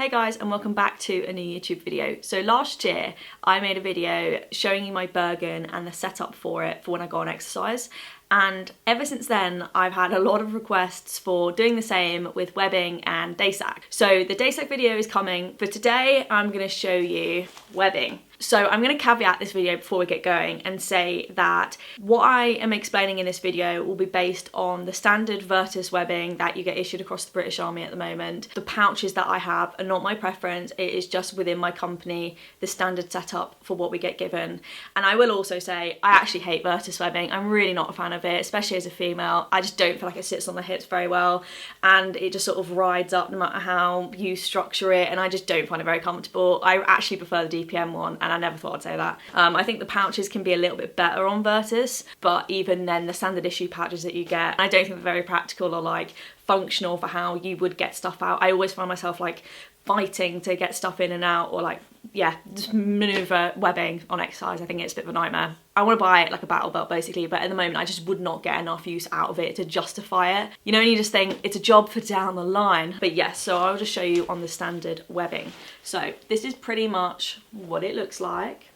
Hey guys, and welcome back to a new YouTube video. So last year I made a video showing you my Bergen and the setup for it for when I go on exercise, and ever since then I've had a lot of requests for doing the same with webbing and day sack. So the day sack video is coming. For today I'm going to show you webbing. So I'm going to caveat this video before we get going and say that what I am explaining in this video will be based on the standard Virtus webbing that you get issued across the British Army at the moment. The pouches that I have are not my preference, it is just within my company, the standard setup for what we get given. And I will also say I actually hate Virtus webbing. I'm really not a fan of it, especially as a female. I just don't feel like it sits on the hips very well, and it just sort of rides up no matter how you structure it, and I just don't find it very comfortable. I actually prefer the DPM one, and I never thought I'd say that. I think the pouches can be a little bit better on Virtus, but even then the standard issue pouches that you get, I don't think they're very practical or like functional for how you would get stuff out. I always find myself like fighting to get stuff in and out, or like, yeah, just maneuver webbing on exercise. I think it's a bit of a nightmare. I want to buy it like a battle belt basically, but at the moment I just would not get enough use out of it to justify it. You know, and you just think it's a job for down the line. But yes, so I'll just show you on the standard webbing. So this is pretty much what it looks like.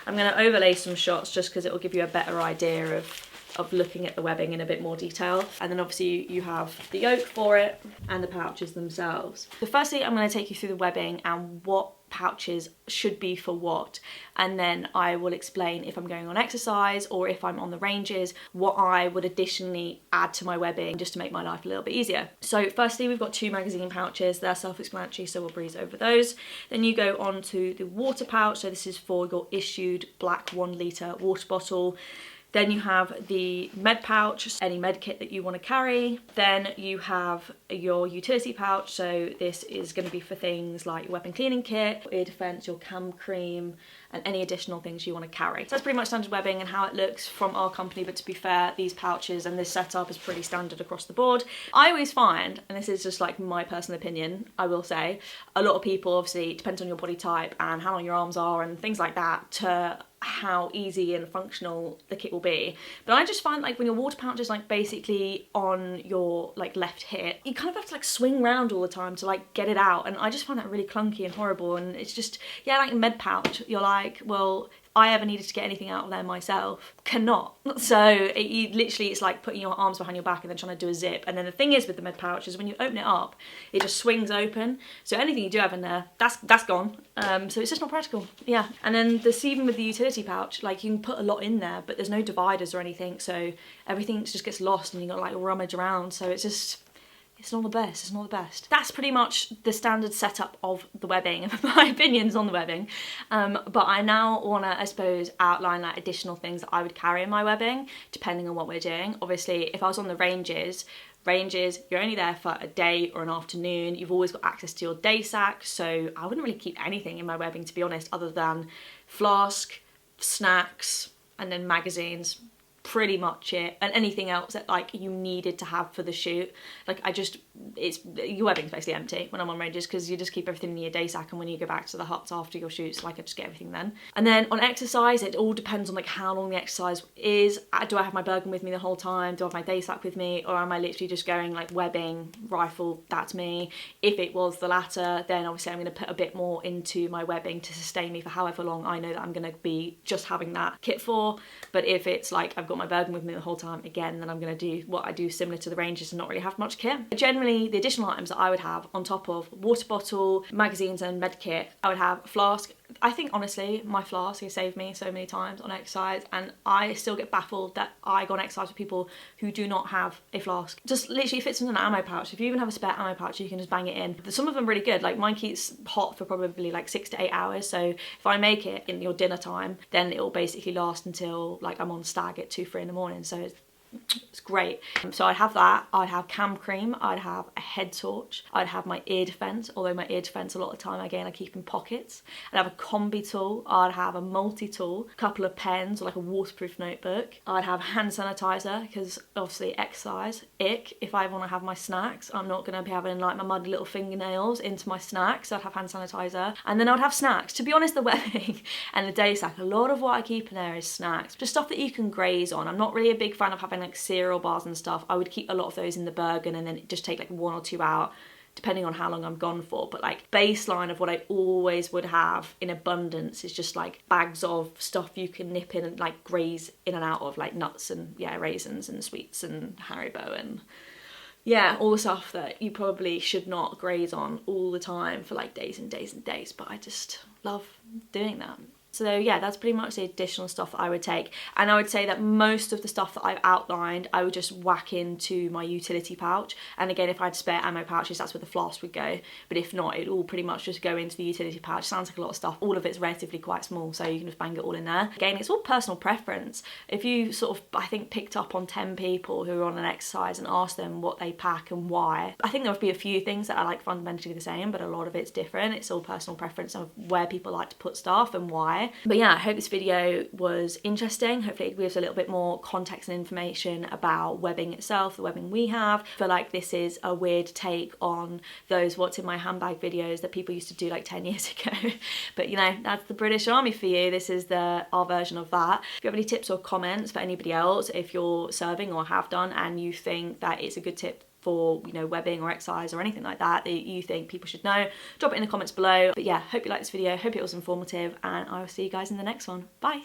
I'm going to overlay some shots just because it will give you a better idea of looking at the webbing in a bit more detail. And then obviously you have the yoke for it and the pouches themselves. So firstly I'm going to take you through the webbing and what pouches should be for what, and then I will explain if I'm going on exercise or if I'm on the ranges what I would additionally add to my webbing just to make my life a little bit easier. So firstly we've got two magazine pouches. They're self-explanatory, so we'll breeze over those. Then you go on to the water pouch. So this is for your issued black 1 litre water bottle. Then you have the med pouch, any med kit that you want to carry. Then you have your utility pouch. So this is going to be for things like your weapon cleaning kit, ear defense, your cam cream, and any additional things you want to carry. So that's pretty much standard webbing and how it looks from our company, but to be fair, these pouches and this setup is pretty standard across the board. I always find, and this is just like my personal opinion, I will say, a lot of people, obviously it depends on your body type and how long your arms are and things like that, to how easy and functional the kit will be. But I just find like when your water pouch is like basically on your like left hip, you kind of have to like swing around all the time to like get it out, and I just find that really clunky and horrible. And it's just, yeah, like a med pouch, you're like, well, if I ever needed to get anything out of there myself, cannot. So it's like putting your arms behind your back and then trying to do a zip. And then the thing is with the med pouch is when you open it up, it just swings open. So anything you do have in there, that's gone. So it's just not practical, yeah. And then even with the utility pouch, like you can put a lot in there, but there's no dividers or anything. So everything just gets lost and you got to like rummage around. So it's just, it's not the best, it's not the best. That's pretty much the standard setup of the webbing, my opinions on the webbing. But I now want to, I suppose, outline like additional things that I would carry in my webbing, depending on what we're doing. Obviously, if I was on the ranges, you're only there for a day or an afternoon. You've always got access to your day sack, so I wouldn't really keep anything in my webbing, to be honest, other than flask, snacks, and then magazines. Pretty much it, and anything else that like you needed to have for the shoot. Like your webbing's basically empty when I'm on ranges because you just keep everything in your day sack, and when you go back to the huts after your shoots, like I just get everything then. And then on exercise, it all depends on like how long the exercise is. Do I have my Bergen with me the whole time? Do I have my day sack with me? Or am I literally just going like webbing, rifle, that's me? If it was the latter, then obviously I'm going to put a bit more into my webbing to sustain me for however long I know that I'm going to be just having that kit for. But if it's like I've got my Bergen with me the whole time, again, then I'm going to do what I do similar to the ranges and not really have much kit. Generally, the additional items that I would have on top of water bottle, magazines and med kit, I would have a flask. I think honestly my flask has saved me so many times on exercise, and I still get baffled that I go on exercise with people who do not have a flask. Just literally fits in an ammo pouch. If you even have a spare ammo pouch, you can just bang it in. Some of them are really good, like mine keeps hot for probably like 6 to 8 hours, so if I make it in your dinner time, then it will basically last until like I'm on stag at 2, 3 in the morning, so it's great. So I'd have that, I'd have cam cream, I'd have a head torch, I'd have my ear defense, although my ear defense a lot of the time again I keep in pockets. I'd have a combi tool, I'd have a multi-tool, a couple of pens or like a waterproof notebook. I'd have hand sanitizer because obviously exercise, ick. If I want to have my snacks, I'm not going to be having like my muddy little fingernails into my snacks, so I'd have hand sanitizer. And then I'd have snacks. To be honest, the webbing and the day sack, a lot of what I keep in there is snacks, just stuff that you can graze on. I'm not really a big fan of having like cereal bars and stuff. I would keep a lot of those in the Bergen and then just take like 1 or 2 out depending on how long I'm gone for, but like baseline of what I always would have in abundance is just like bags of stuff you can nip in and like graze in and out of, like nuts and raisins and sweets and Haribo and all the stuff that you probably should not graze on all the time for like days and days and days, but I just love doing that. So yeah, that's pretty much the additional stuff that I would take. And I would say that most of the stuff that I've outlined, I would just whack into my utility pouch. And again, if I had spare ammo pouches, that's where the flask would go. But if not, it'd all pretty much just go into the utility pouch. Sounds like a lot of stuff. All of it's relatively quite small, so you can just bang it all in there. Again, it's all personal preference. If you sort of, I think, picked up on 10 people who are on an exercise and asked them what they pack and why, I think there would be a few things that are like fundamentally the same, but a lot of it's different. It's all personal preference of where people like to put stuff and why. But yeah, I hope this video was interesting. Hopefully it gives a little bit more context and information about webbing itself, the webbing we have. I feel like this is a weird take on those what's in my handbag videos that people used to do like 10 years ago. But you know, that's the British Army for you. This is our version of that. If you have any tips or comments for anybody else, if you're serving or have done and you think that it's a good tip for, you know, webbing or exercise or anything like that you think people should know, drop it in the comments below. But yeah, hope you liked this video, hope it was informative, and I will see you guys in the next one. Bye.